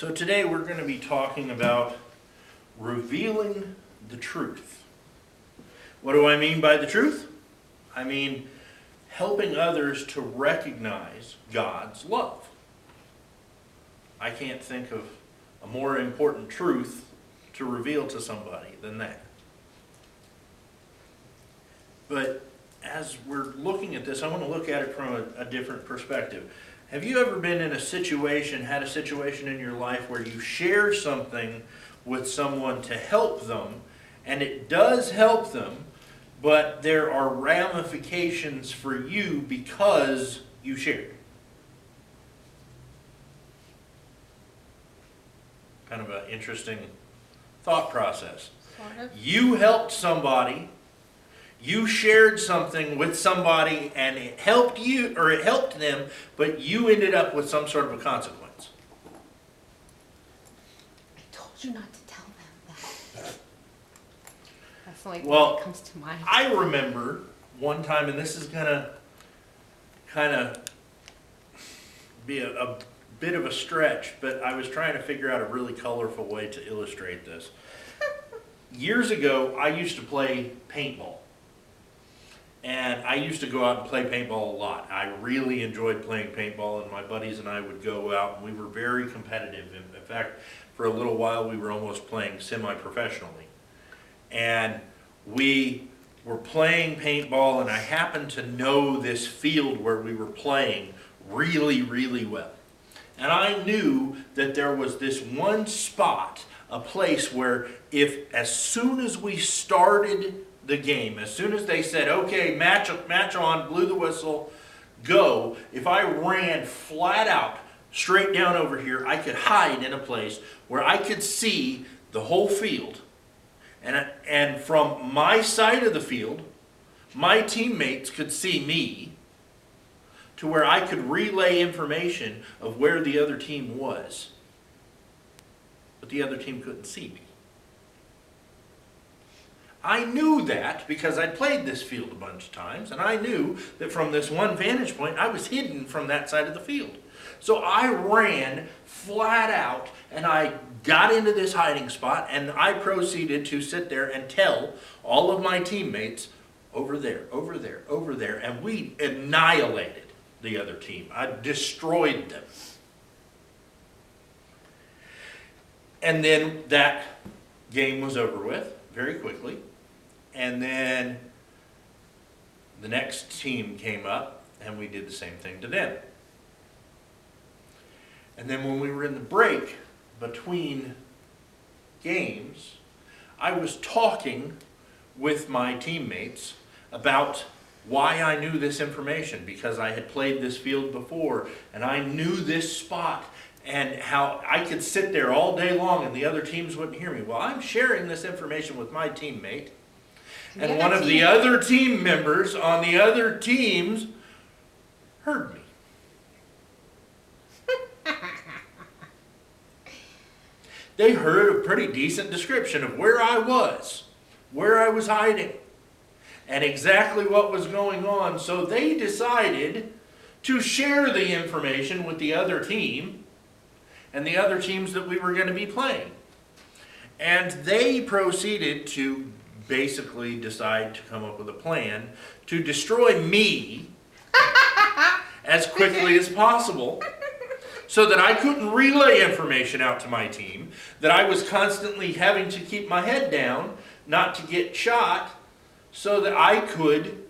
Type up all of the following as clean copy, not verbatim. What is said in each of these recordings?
So today we're going to be talking about revealing the truth. What do I mean by the truth? I mean helping others to recognize God's love. I can't think of a more important truth to reveal to somebody than that. But as we're looking at this, I want to look at it from a different perspective. Have you ever been in a situation, had a situation in your life where you share something with someone to help them, and it does help them, but there are ramifications for you because you shared? Kind of an interesting thought process. Sort of. You helped somebody, you shared something with somebody, and it helped you, or it helped them, but you ended up with some sort of a consequence. I told you not to tell them that. That's the only thing Well, that comes to mind. I remember one time, and this is gonna kind of be a bit of a stretch, but I was trying to figure out a really colorful way to illustrate this. Years ago, I used to play paintball. And I used to go out and play paintball a lot. I really enjoyed playing paintball, and my buddies and I would go out, and we were very competitive. In fact, for a little while, we were almost playing semi-professionally. And we were playing paintball, and I happened to know this field where we were playing really, really well. And I knew that there was this one spot, a place where as soon as we started the game, as soon as they said, okay, match on, blew the whistle, go, if I ran flat out, straight down over here, I could hide in a place where I could see the whole field. And from my side of the field, my teammates could see me, to where I could relay information of where the other team was. But the other team couldn't see me. I knew that because I'd played this field a bunch of times, and I knew that from this one vantage point, I was hidden from that side of the field. So I ran flat out, and I got into this hiding spot, and I proceeded to sit there and tell all of my teammates, over there, over there, over there, and we annihilated the other team. I destroyed them. And then that game was over with very quickly. And then the next team came up, and we did the same thing to them. And then when we were in the break between games, I was talking with my teammates about why I knew this information, because I had played this field before, and I knew this spot, and how I could sit there all day long and the other teams wouldn't hear me. Well, I'm sharing this information with my teammate, and one of the other team members on the other teams heard me. They heard a pretty decent description of where I was hiding, and exactly what was going on. So they decided to share the information with the other team and the other teams that we were going to be playing. And they proceeded to basically decide to come up with a plan to destroy me as quickly as possible, so that I couldn't relay information out to my team, that I was constantly having to keep my head down not to get shot, so that I could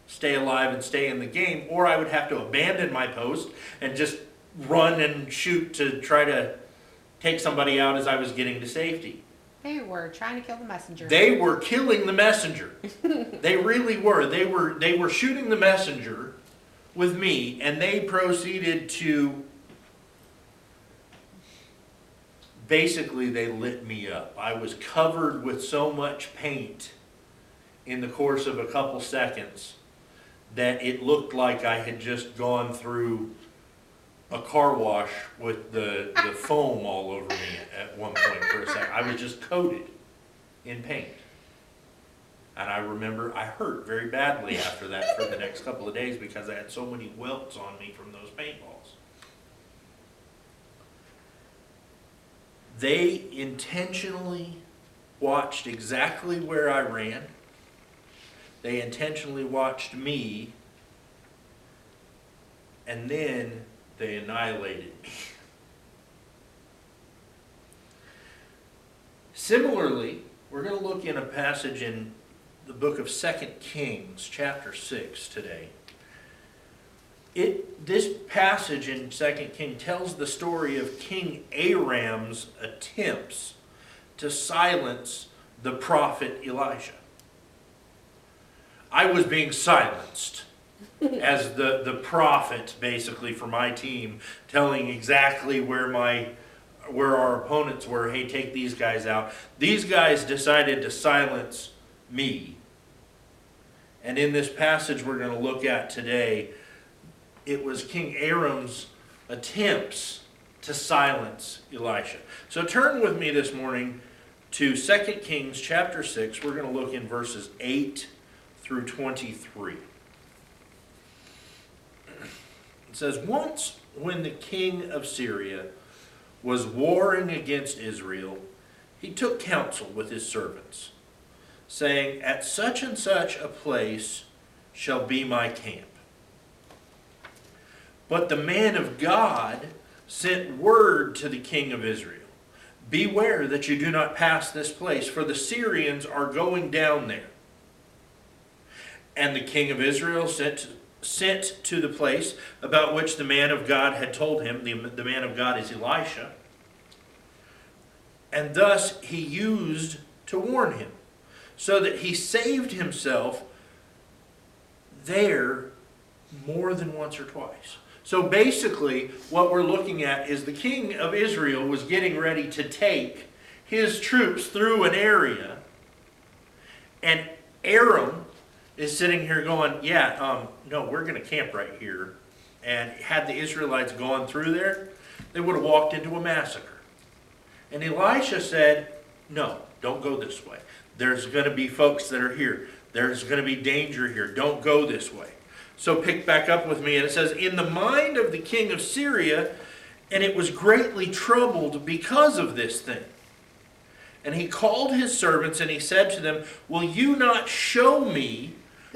stay alive and stay in the game, or I would have to abandon my post and just run and shoot to try to take somebody out as I was getting to safety. They were trying to kill the messenger. They were killing the messenger. They really were. They were shooting the messenger with me, and they proceeded to, basically they lit me up. I was covered with so much paint in the course of a couple seconds that it looked like I had just gone through a car wash with the foam all over me at one point for a second. I was just coated in paint. And I remember I hurt very badly after that for the next couple of days because I had so many welts on me from those paintballs. They intentionally watched exactly where I ran. They intentionally watched me. And then they annihilated me. Similarly, we're going to look in a passage in the book of 2 Kings, chapter 6 today. This passage in 2 Kings tells the story of King Aram's attempts to silence the prophet Elisha. I was being silenced as the prophet, basically, for my team, telling exactly where our opponents were. Hey, take these guys out. These guys decided to silence me. And in this passage we're going to look at today, it was King Aram's attempts to silence Elisha. So turn with me this morning to 2 Kings chapter 6. We're going to look in verses 8 through 23. It says, once when the king of Syria was warring against Israel, he took counsel with his servants, saying, at such and such a place shall be my camp. But the man of God sent word to the king of Israel, beware that you do not pass this place, for the Syrians are going down there. And the king of Israel sent to the place about which the man of God had told him. The man of God is Elisha. And thus he used to warn him, so that he saved himself there more than once or twice. So basically, what we're looking at is the king of Israel was getting ready to take his troops through an area, and Aram is sitting here going, no, we're going to camp right here. And had the Israelites gone through there, they would have walked into a massacre. And Elisha said, no, don't go this way. There's going to be folks that are here. There's going to be danger here. Don't go this way. So pick back up with me. And it says, in the mind of the king of Syria, and it was greatly troubled because of this thing. And he called his servants and he said to them, will you not show me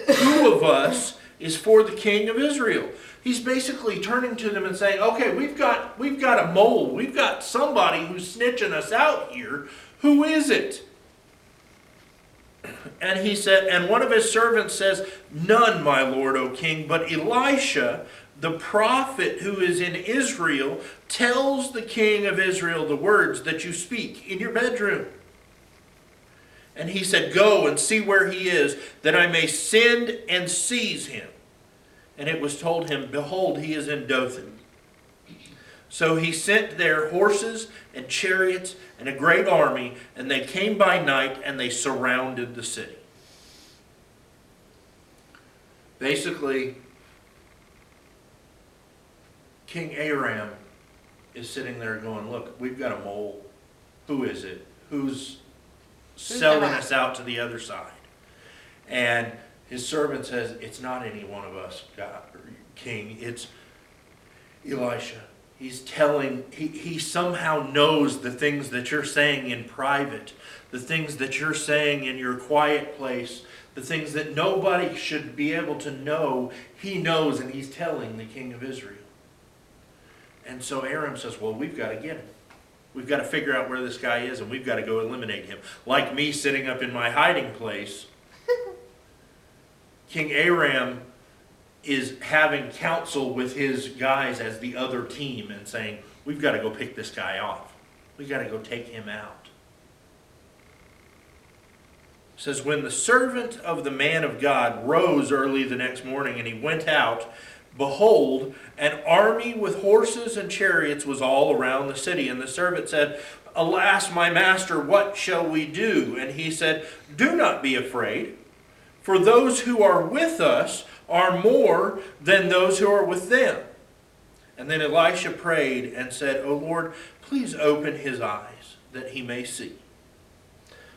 who of us is for the king of Israel? He's basically turning to them and saying, okay, we've got a mole. We've got somebody who's snitching us out here. Who is it? And he said, and one of his servants says, none, my lord, O king, but Elisha, the prophet who is in Israel, tells the king of Israel the words that you speak in your bedroom. And he said, go and see where he is, that I may send and seize him. And it was told him, behold, he is in Dothan. So he sent there horses and chariots and a great army, and they came by night and they surrounded the city. Basically, King Aram is sitting there going, look, we've got a mole. Who is it? Who's selling us out to the other side? And his servant says, it's not any one of us, God, or king. It's Elisha. He's telling, he somehow knows the things that you're saying in private, the things that you're saying in your quiet place, the things that nobody should be able to know. He knows, and he's telling the king of Israel. And so Aram says, well, we've got to get him. We've got to figure out where this guy is, and we've got to go eliminate him. Like me sitting up in my hiding place, King Aram is having counsel with his guys as the other team and saying, we've got to go pick this guy off. We've got to go take him out. It says, when the servant of the man of God rose early the next morning and he went out, behold, an army with horses and chariots was all around the city. And the servant said, alas, my master, what shall we do? And he said, do not be afraid, for those who are with us are more than those who are with them. And then Elisha prayed and said, O Lord, please open his eyes that he may see.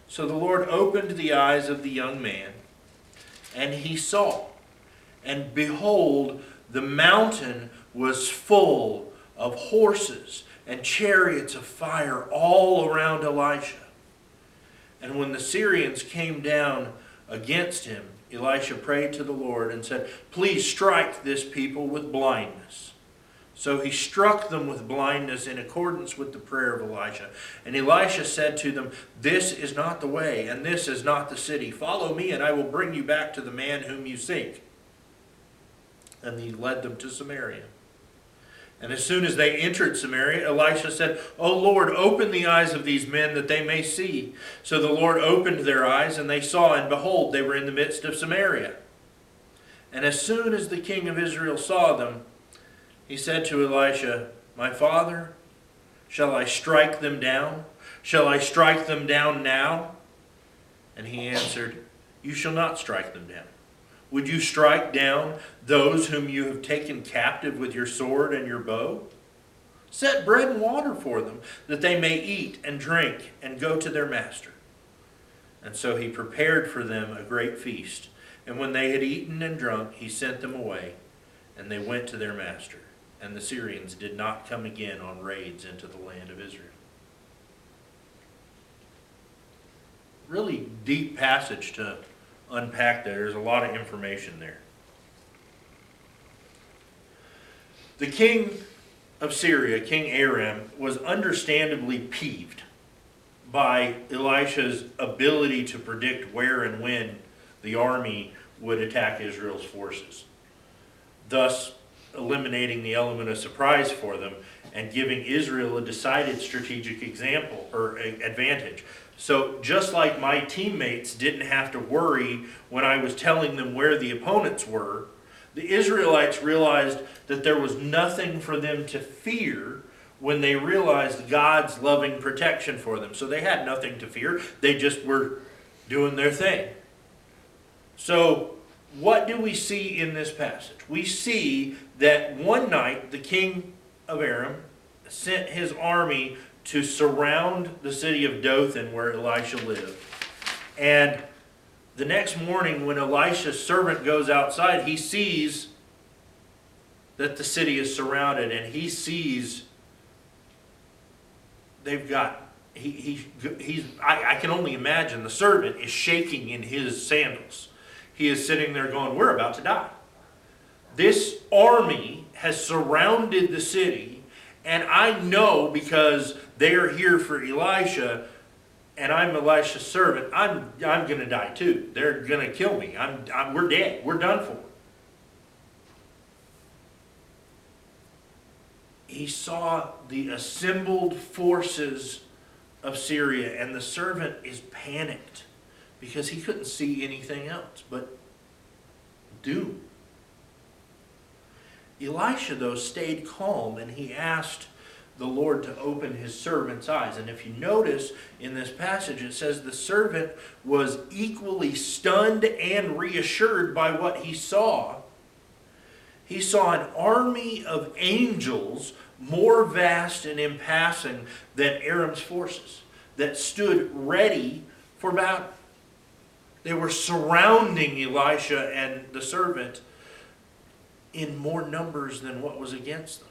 So the Lord opened the eyes of the young man, and he saw. And behold, the mountain was full of horses and chariots of fire all around Elisha. And when the Syrians came down against him, Elisha prayed to the Lord and said, "Please strike this people with blindness." So he struck them with blindness in accordance with the prayer of Elisha. And Elisha said to them, "This is not the way, and this is not the city. Follow me, and I will bring you back to the man whom you seek." And he led them to Samaria. And as soon as they entered Samaria, Elisha said, "O Lord, open the eyes of these men that they may see." So the Lord opened their eyes, and they saw, and behold, they were in the midst of Samaria. And as soon as the king of Israel saw them, he said to Elisha, "My father, shall I strike them down? Shall I strike them down now?" And he answered, "You shall not strike them down. Would you strike down those whom you have taken captive with your sword and your bow? Set bread and water for them, that they may eat and drink and go to their master." And so he prepared for them a great feast. And when they had eaten and drunk, he sent them away, and they went to their master. And the Syrians did not come again on raids into the land of Israel. Really deep passage to unpack there. There's a lot of information there. The king of Syria, King Aram, was understandably peeved by Elisha's ability to predict where and when the army would attack Israel's forces, thus eliminating the element of surprise for them and giving Israel a decided strategic example or advantage. So just like my teammates didn't have to worry when I was telling them where the opponents were, the Israelites realized that there was nothing for them to fear when they realized God's loving protection for them. So they had nothing to fear. They just were doing their thing. So what do we see in this passage? We see that one night the king of Aram sent his army to surround the city of Dothan where Elisha lived. And the next morning when Elisha's servant goes outside, he sees that the city is surrounded, and he sees they've got, I can only imagine the servant is shaking in his sandals. He is sitting there going, "We're about to die." This army has surrounded the city, and I know because they are here for Elisha, and I'm Elisha's servant, I'm going to die too. They're going to kill me. We're dead. We're done for. He saw the assembled forces of Syria, and the servant is panicked because he couldn't see anything else but doom. Elisha, though, stayed calm, and he asked the Lord to open his servant's eyes. And if you notice in this passage, it says the servant was equally stunned and reassured by what he saw. He saw an army of angels more vast and impassing than Aram's forces that stood ready for battle. They were surrounding Elisha and the servant in more numbers than what was against them.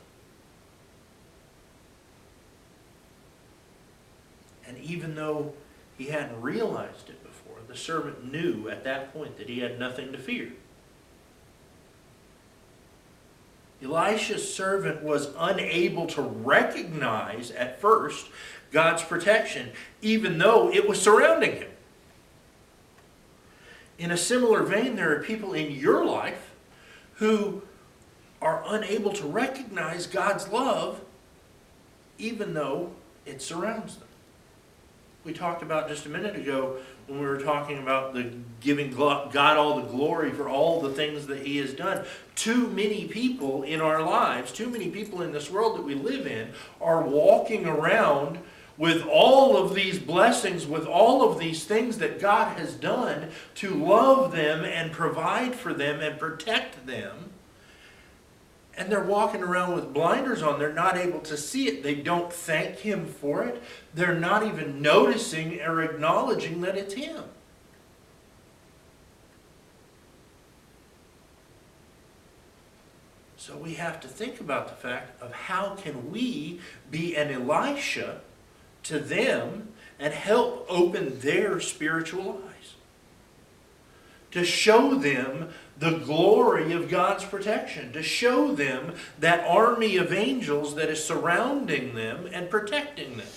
And even though he hadn't realized it before, the servant knew at that point that he had nothing to fear. Elisha's servant was unable to recognize at first God's protection, even though it was surrounding him. In a similar vein, there are people in your life who are unable to recognize God's love, even though it surrounds them. We talked about just a minute ago when we were talking about the giving God all the glory for all the things that he has done. Too many people in our lives, too many people in this world that we live in are walking around with all of these blessings, with all of these things that God has done to love them and provide for them and protect them. And they're walking around with blinders on. They're not able to see it. They don't thank him for it. They're not even noticing or acknowledging that it's him. So we have to think about the fact of how can we be an Elisha to them and help open their spiritual eyes. To show them the glory of God's protection. To show them that army of angels that is surrounding them and protecting them.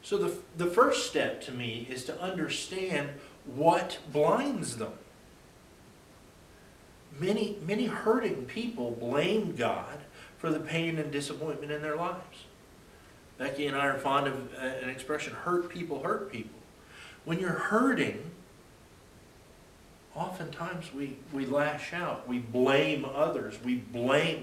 So the first step to me is to understand what blinds them. Many hurting people blame God for the pain and disappointment in their lives. Becky and I are fond of an expression, hurt people hurt people. When you're hurting, oftentimes we lash out. We blame others. We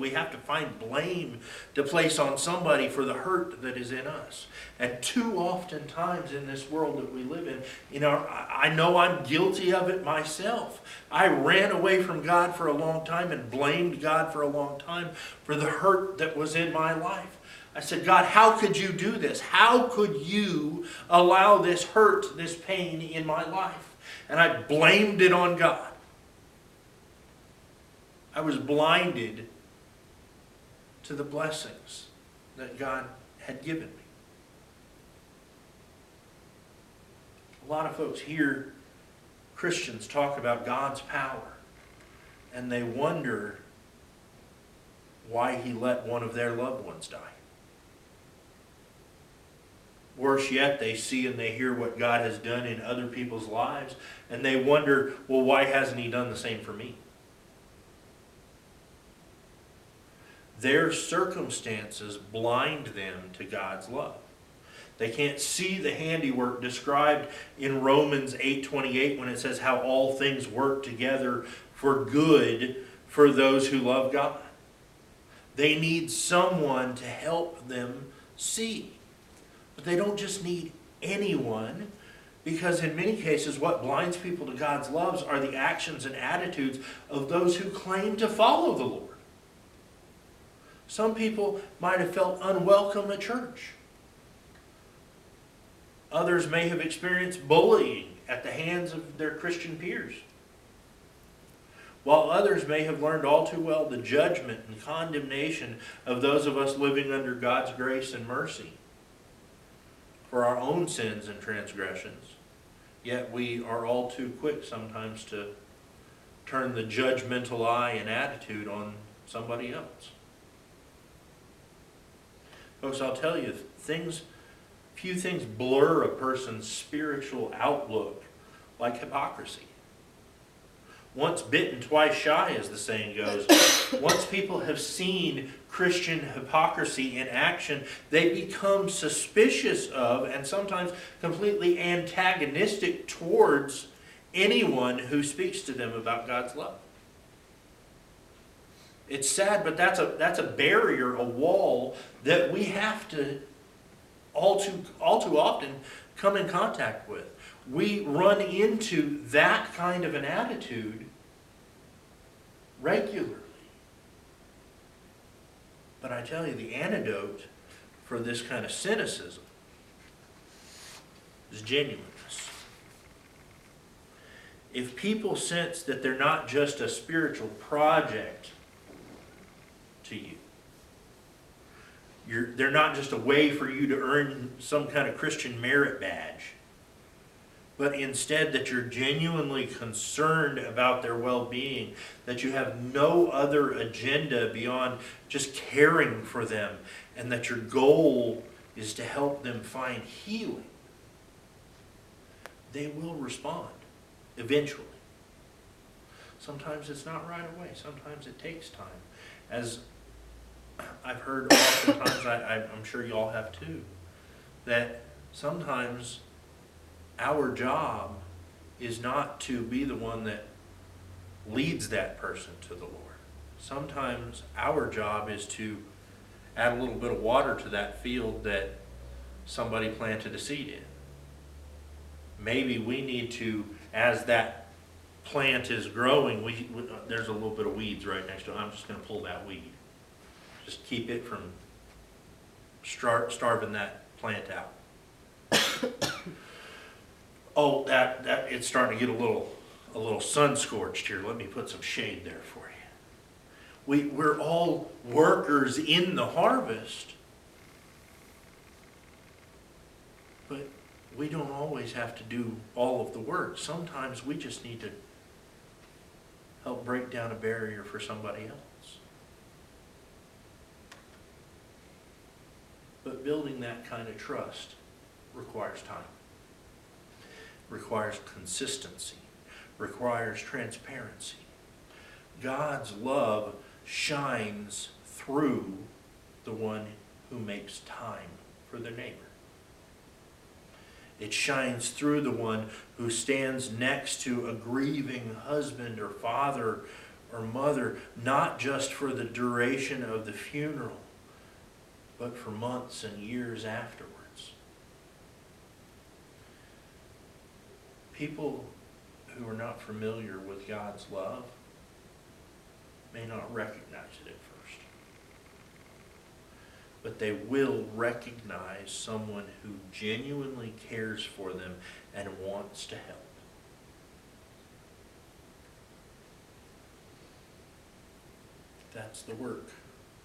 have to find blame to place on somebody for the hurt that is in us. And too often times in this world that we live in, I know I'm guilty of it myself. I ran away from God for a long time and blamed God for a long time for the hurt that was in my life. I said, God, how could you do this? How could you allow this hurt, this pain in my life? And I blamed it on God. I was blinded to the blessings that God had given me. A lot of folks hear Christians talk about God's power, and they wonder why He let one of their loved ones die. Worse yet, they see and they hear what God has done in other people's lives, and they wonder, well, why hasn't He done the same for me? Their circumstances blind them to God's love. They can't see the handiwork described in Romans 8:28 when it says how all things work together for good for those who love God. They need someone to help them see. But they don't just need anyone, because in many cases what blinds people to God's love are the actions and attitudes of those who claim to follow the Lord. Some people might have felt unwelcome at church. Others may have experienced bullying at the hands of their Christian peers. While others may have learned all too well the judgment and condemnation of those of us living under God's grace and mercy for our own sins and transgressions, yet we are all too quick sometimes to turn the judgmental eye and attitude on somebody else. Folks, I'll tell you, few things blur a person's spiritual outlook like hypocrisy. Once bitten, twice shy, as the saying goes. Once people have seen Christian hypocrisy in action, they become suspicious of and sometimes completely antagonistic towards anyone who speaks to them about God's love. It's sad, but that's a barrier, a wall that we have to all too often come in contact with. We run into that kind of an attitude regularly. But I tell you, the antidote for this kind of cynicism is genuineness. If people sense that they're not just a spiritual project to you, they're not just a way for you to earn some kind of Christian merit badge, but instead that you're genuinely concerned about their well-being, that you have no other agenda beyond just caring for them, and that your goal is to help them find healing, they will respond eventually. Sometimes it's not right away. Sometimes it takes time. As I've heard oftentimes, I'm sure y'all have too, that sometimes our job is not to be the one that leads that person to the Lord. Sometimes our job is to add a little bit of water to that field that somebody planted a seed in. Maybe we need to, as that plant is growing, there's a little bit of weeds right next to it. I'm just going to pull that weed. Just keep it from starving that plant out. Oh, that it's starting to get a little sun scorched here. Let me put some shade there for you. We're all workers in the harvest. But we don't always have to do all of the work. Sometimes we just need to help break down a barrier for somebody else. But building that kind of trust requires time, requires consistency, requires transparency. God's love shines through the one who makes time for their neighbor. It shines through the one who stands next to a grieving husband or father or mother, not just for the duration of the funeral, but for months and years afterwards. People who are not familiar with God's love may not recognize it at first. But they will recognize someone who genuinely cares for them and wants to help. That's the work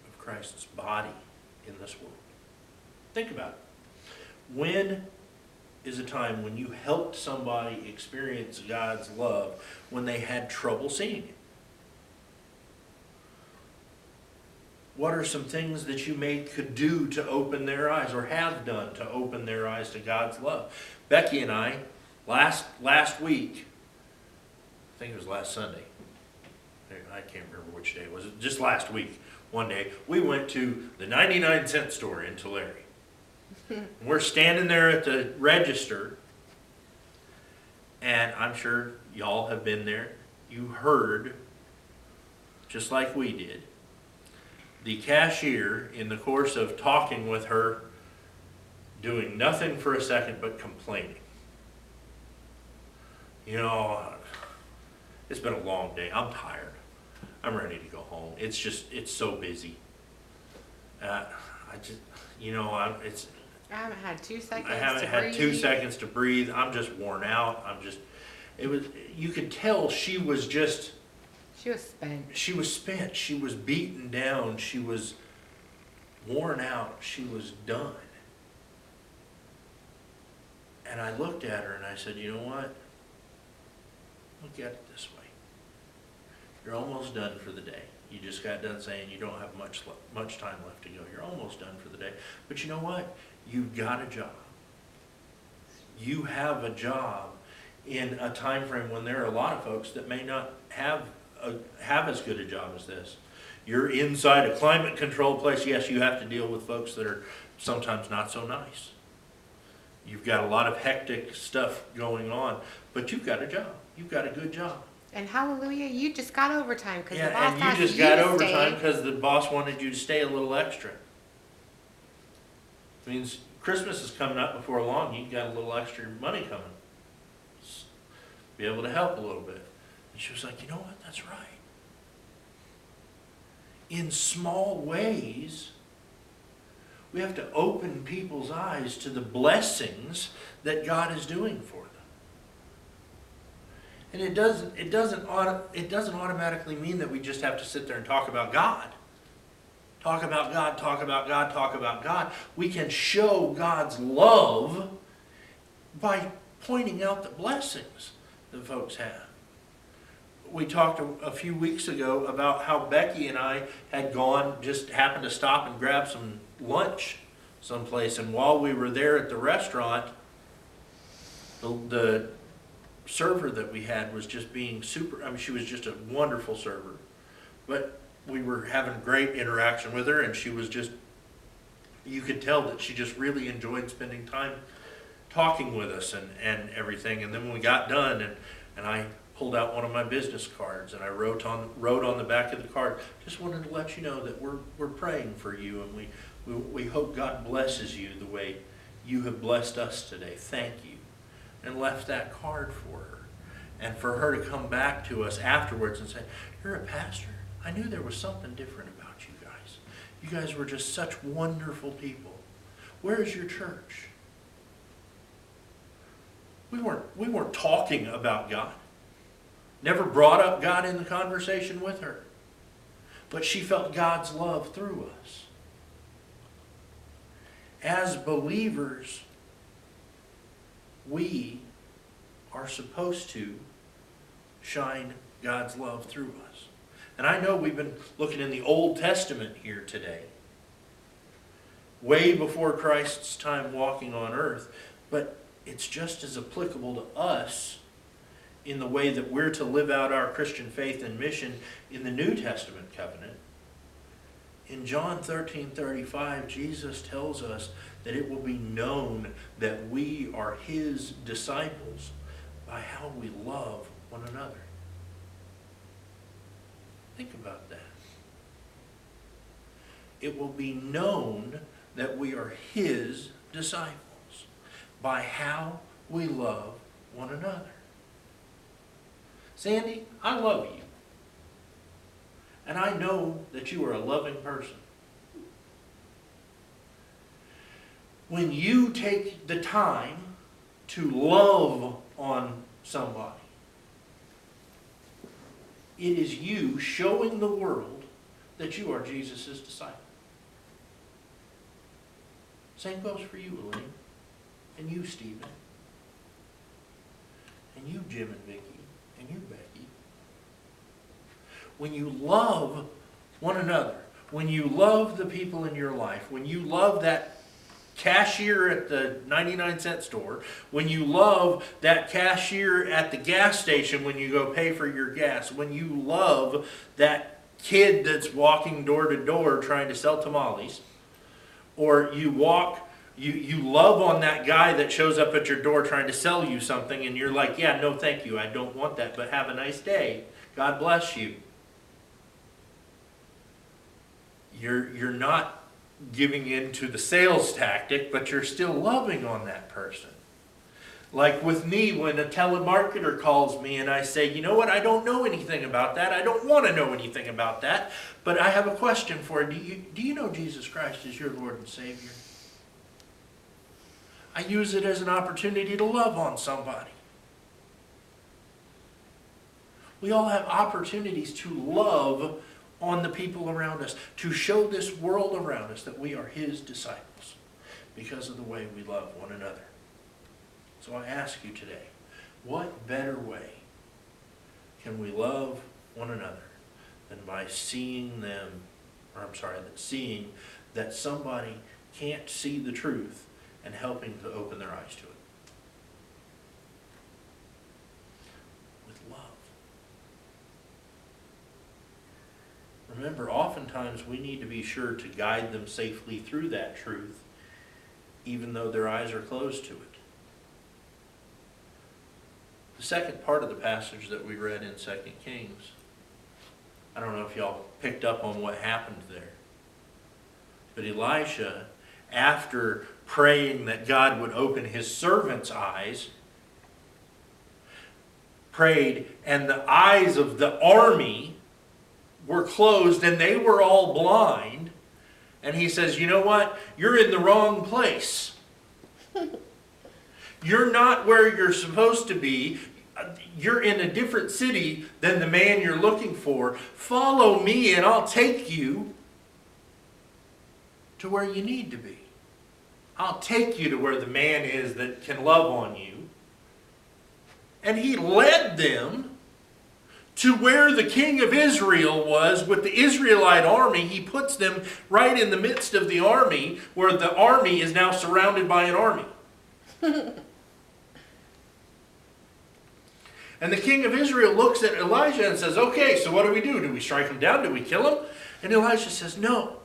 of Christ's body in this world. Think about it. When is a time when you helped somebody experience God's love when they had trouble seeing it? What are some things that you could do to open their eyes, or have done to open their eyes to God's love? Becky and I, last week, I think it was last Sunday, I can't remember which day it was, just last week, one day, we went to the 99-cent store in Tulare. We're standing there at the register, and I'm sure y'all have been there. You heard, just like we did, the cashier, in the course of talking with her, doing nothing for a second but complaining. You know, it's been a long day. I'm tired. I'm ready to go home. It's so busy. I haven't had 2 seconds I haven't to had breathe. 2 seconds to breathe. I'm just worn out. You could tell she was spent. She was spent. She was beaten down. She was worn out. She was done. And I looked at her and I said, you know what? Look at it this way. You're almost done for the day. You just got done saying you don't have much time left to go. You're almost done for the day. But you know what? You've got a job. You have a job in a time frame when there are a lot of folks that may not have as good a job as this. You're inside a climate controlled place. Yes, you have to deal with folks that are sometimes not so nice. You've got a lot of hectic stuff going on, but you've got a job. You've got a good job. And hallelujah, you just got overtime because the boss and asked you just you got to overtime stay. because the boss wanted you to stay a little extra. It means Christmas is coming up before long. You got a little extra money coming. Be able to help a little bit. And she was like, you know what? That's right. In small ways, we have to open people's eyes to the blessings that God is doing for them. And it doesn't automatically mean that we just have to sit there and talk about God. Talk about God, talk about God, talk about God. We can show God's love by pointing out the blessings that folks have. We talked a few weeks ago about how Becky and I had just happened to stop and grab some lunch someplace. And while we were there at the restaurant, the server that we had was just being she was just a wonderful server. But we were having great interaction with her, and she was you could tell that she just really enjoyed spending time talking with us and everything. And then when we got done, and I pulled out one of my business cards, and I wrote on the back of the card, just wanted to let you know that we're praying for you, and we hope God blesses you the way you have blessed us today. Thank you. And left that card for her. And for her to come back to us afterwards and say, you're a pastor. I knew there was something different about you guys. You guys were just such wonderful people. Where is your church? We weren't talking about God. Never brought up God in the conversation with her. but she felt God's love through us. As believers, we are supposed to shine God's love through us. And I know we've been looking in the Old Testament here today, way before Christ's time walking on earth, but it's just as applicable to us in the way that we're to live out our Christian faith and mission in the New Testament covenant. In John 13:35, Jesus tells us that it will be known that we are his disciples by how we love one another. Think about that. It will be known that we are his disciples by how we love one another. Sandy, I love you. And I know that you are a loving person. When you take the time to love on somebody, it is you showing the world that you are Jesus' disciple. Same goes for you, Elaine, and you, Stephen, and you, Jim and Vicki, and you, Becky. When you love one another, when you love the people in your life, when you love that cashier at the 99-cent store, when you love that cashier at the gas station when you go pay for your gas, when you love that kid that's walking door to door trying to sell tamales, or you love on that guy that shows up at your door trying to sell you something and you're like, yeah, no thank you, I don't want that, but have a nice day. God bless you. You're not giving in to the sales tactic, but you're still loving on that person. Like with me, when a telemarketer calls me and I say, you know what, I don't know anything about that. I don't want to know anything about that, but I have a question for you. Do you know Jesus Christ is your Lord and Savior? I use it as an opportunity to love on somebody. We all have opportunities to love on the people around us, to show this world around us that we are his disciples because of the way we love one another. So I ask you today, what better way can we love one another than by seeing that somebody can't see the truth and helping to open their eyes to it? With love. Remember, oftentimes we need to be sure to guide them safely through that truth, even though their eyes are closed to it. The second part of the passage that we read in 2 Kings, I don't know if y'all picked up on what happened there, but Elisha, after praying that God would open his servant's eyes, prayed, and the eyes of the army were closed and they were all blind. And he says, you know what? You're in the wrong place. You're not where you're supposed to be. You're in a different city than the man you're looking for. Follow me and I'll take you to where you need to be. I'll take you to where the man is that can love on you. And he led them to where the king of Israel was with the Israelite army. He puts them right in the midst of the army, where the army is now surrounded by an army. And the king of Israel looks at Elijah and says, okay, so what do we do? Do we strike him down? Do we kill him? And Elijah says, no.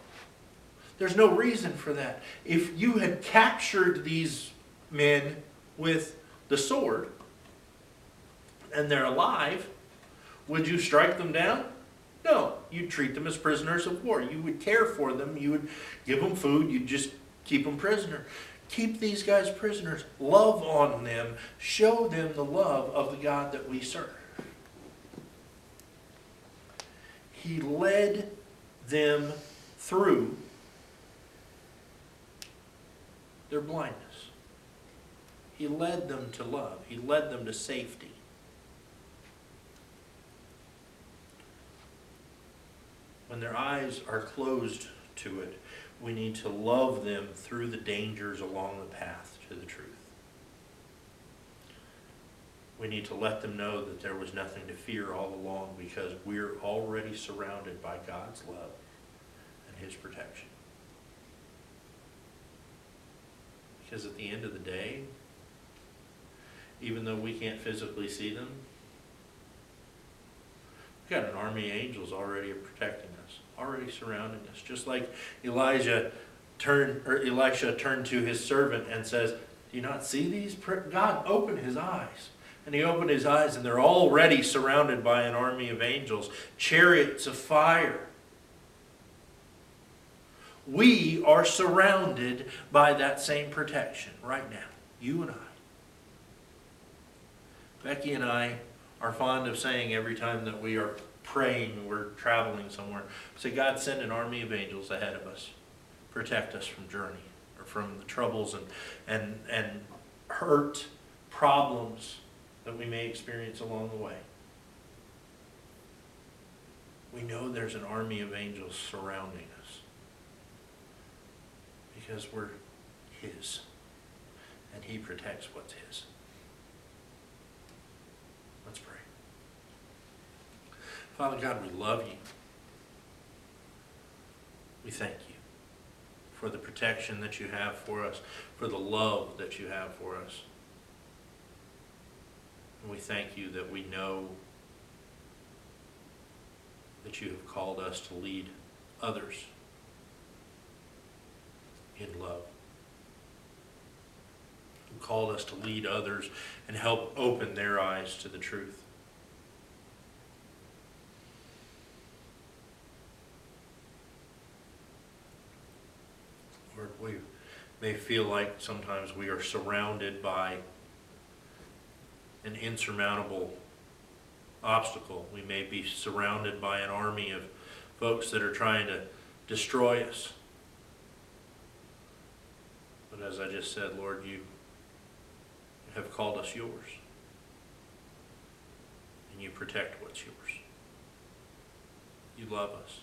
There's no reason for that. If you had captured these men with the sword and they're alive, would you strike them down? No. You'd treat them as prisoners of war. You would care for them. You would give them food. You'd just keep them prisoner. Keep these guys prisoners. Love on them. Show them the love of the God that we serve. He led them through their blindness. He led them to love. He led them to safety. when their eyes are closed to it, we need to love them through the dangers along the path to the truth. We need to let them know that there was nothing to fear all along because we're already surrounded by God's love and His protection. Because at the end of the day, even though we can't physically see them, we've got an army of angels already protecting us, already surrounding us. Just like Elisha turned to his servant and says, "Do you not see these?" God opened his eyes. And he opened his eyes, and they're already surrounded by an army of angels, chariots of fire. We are surrounded by that same protection right now, you and I. Becky and I are fond of saying every time that we are praying, we're traveling somewhere, say, God, send an army of angels ahead of us. Protect us from journey, or from the troubles and hurt, problems that we may experience along the way. We know there's an army of angels surrounding us because we're His, and He protects what's His. Let's pray. Father God, we love you. We thank you for the protection that you have for us, for the love that you have for us. And we thank you that we know that you have called us to lead others in love. You called us to lead others and help open their eyes to the truth. Lord, we may feel like sometimes we are surrounded by an insurmountable obstacle. We may be surrounded by an army of folks that are trying to destroy us. But as I just said, Lord, you have called us yours. And you protect what's yours. You love us.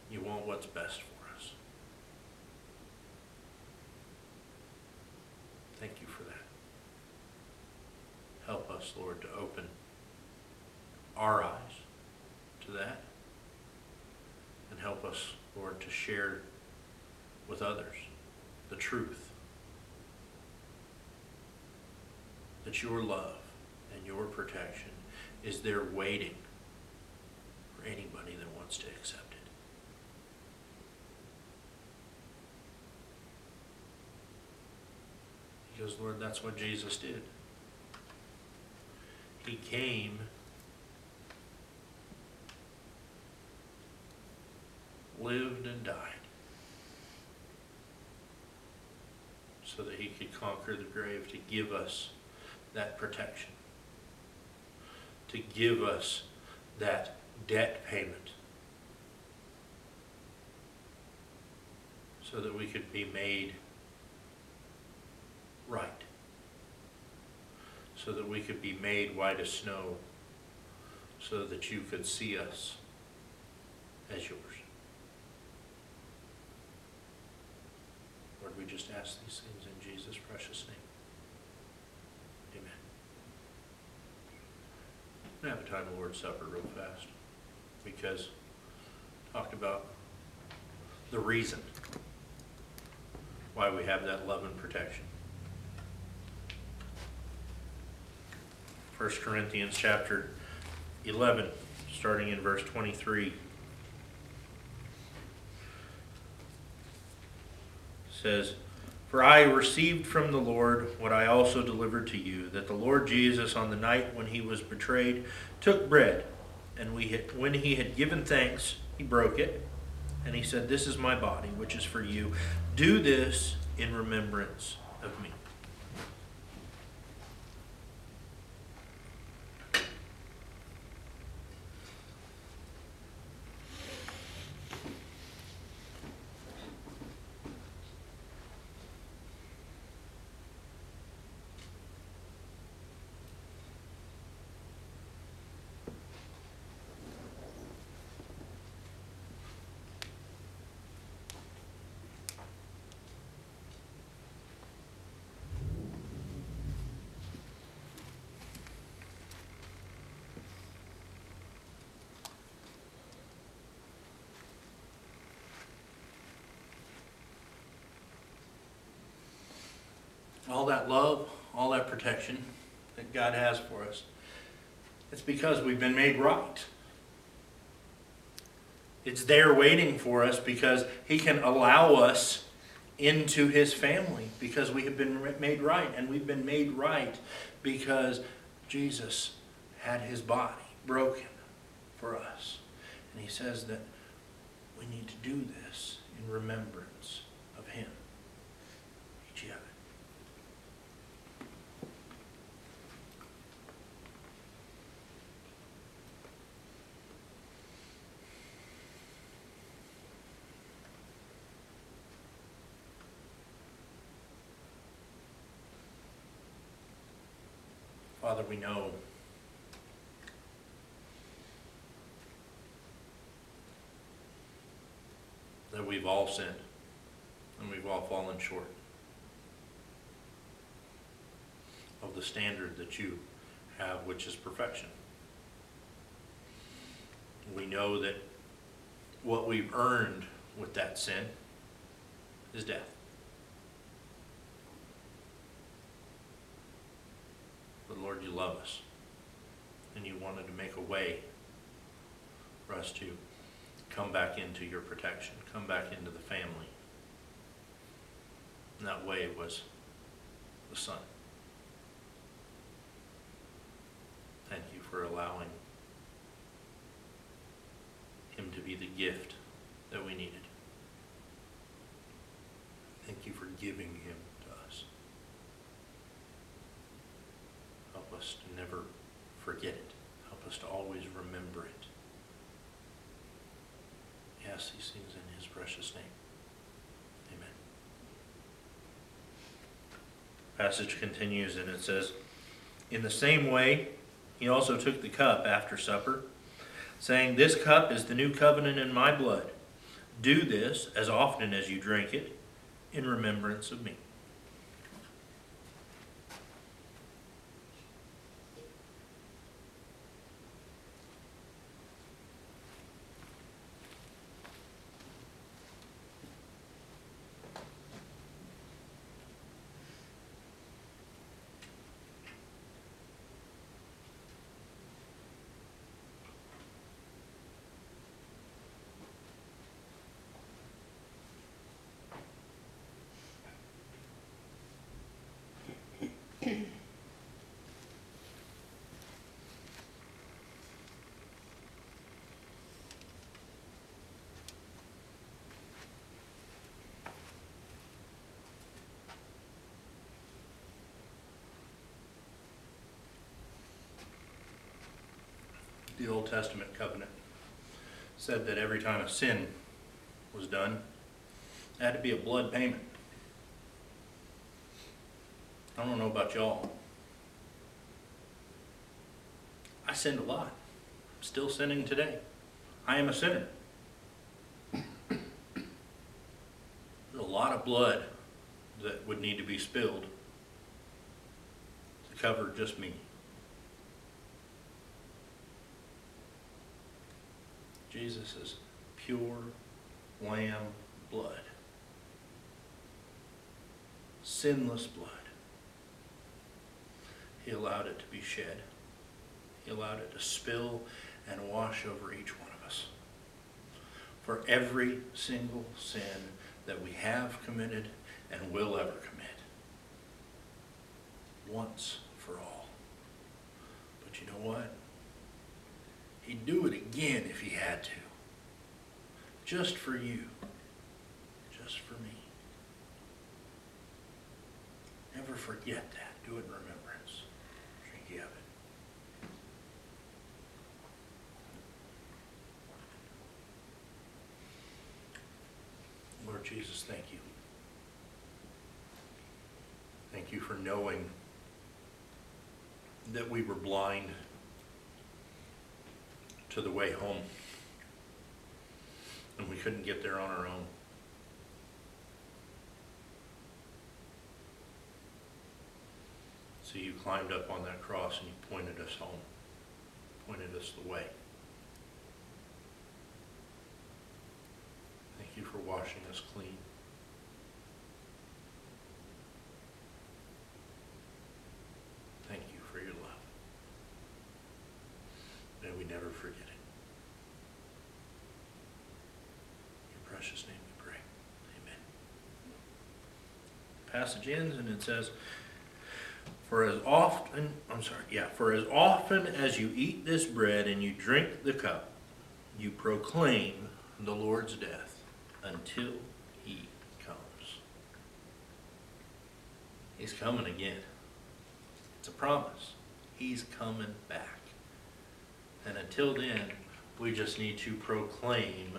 You want what's best for us. Thank you for that. Help us, Lord, to open our eyes to that. And help us, Lord, to share with others the truth. That your love and your protection is there waiting for anybody that wants to accept it. Because, Lord, that's what Jesus did. He came lived and died so that he could conquer the grave, to give us that protection, to give us that debt payment so that we could be made right, so that we could be made white as snow, so that you could see us as yours. Lord, we just ask these things in Jesus' precious name. Amen. I'm going to have a time of Lord's Supper real fast, because I talked about the reason why we have that love and protection. 1 Corinthians chapter 11, starting in verse 23. Says, "For I received from the Lord what I also delivered to you, that the Lord Jesus, on the night when he was betrayed, took bread, and when he had given thanks, he broke it, and he said, 'This is my body, which is for you. Do this in remembrance of me.'" all that love, all that protection that God has for us, it's because we've been made right. It's there waiting for us because He can allow us into His family because we have been made right. And we've been made right because Jesus had His body broken for us. And He says that we need to do this in remembrance of Him. Each of it. Father, we know that we've all sinned and we've all fallen short of the standard that you have, which is perfection. We know that what we've earned with that sin is death. But Lord, you love us, and you wanted to make a way for us to come back into your protection, come back into the family. And that way was the Son. Thank you for allowing Him to be the gift that we needed. Thank you for giving Him to us. Help us to never forget it. Help us to always remember it. We ask these things in His precious name. Amen. Passage continues and it says, "In the same way, He also took the cup after supper, saying, 'This cup is the new covenant in my blood. Do this as often as you drink it in remembrance of me.'" The Old Testament covenant said that every time a sin was done, there had to be a blood payment. I don't know about y'all. I sinned a lot. I'm still sinning today. I am a sinner. There's a lot of blood that would need to be spilled to cover just me. Jesus' pure lamb blood. Sinless blood. He allowed it to be shed. He allowed it to spill and wash over each one of us. For every single sin that we have committed and will ever commit. Once for all. But you know what? He'd do it again if he had to. Just for you. Just for me. Never forget that. Do it in remembrance. Drink ye of it. Lord Jesus, thank you. Thank you for knowing that we were blind to the way home. And we couldn't get there on our own. So you climbed up on that cross and you pointed us home. Pointed us the way. Thank you for washing us clean. precious name we pray. Amen. Passage ends and it says, for as often as you eat this bread and you drink the cup, you proclaim the Lord's death until he comes. He's coming again. It's a promise. He's coming back. And until then, we just need to proclaim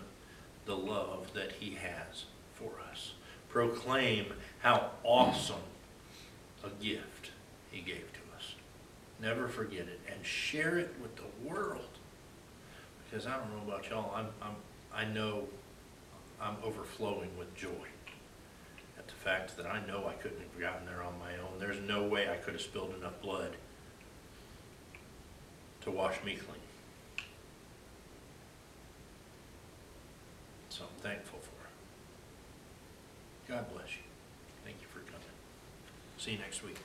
the love that he has for us. Proclaim how awesome a gift he gave to us. Never forget it and share it with the world. Because I don't know about y'all, I know I'm overflowing with joy at the fact that I know I couldn't have gotten there on my own. There's no way I could have spilled enough blood to wash me clean. So I'm thankful for it. God bless you. Thank you for coming. See you next week.